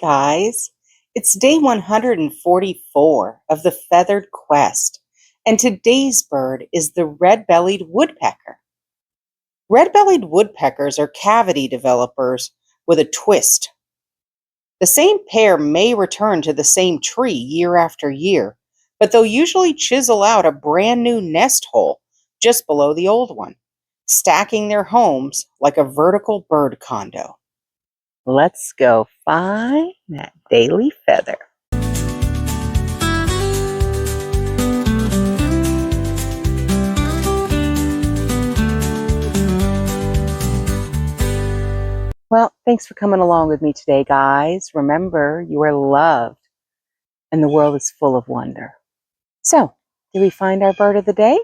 guys. It's day 144 of the feathered quest, and today's bird is the red-bellied woodpecker. Red-bellied woodpeckers are cavity developers with a twist. The same pair may return to the same tree year after year, but they'll usually chisel out a brand new nest hole just below the old one, stacking their homes like a vertical bird condo. Let's go find that daily feather. Well, thanks for coming along with me today, guys. Remember, you are loved and the world is full of wonder. So, did we find our bird of the day?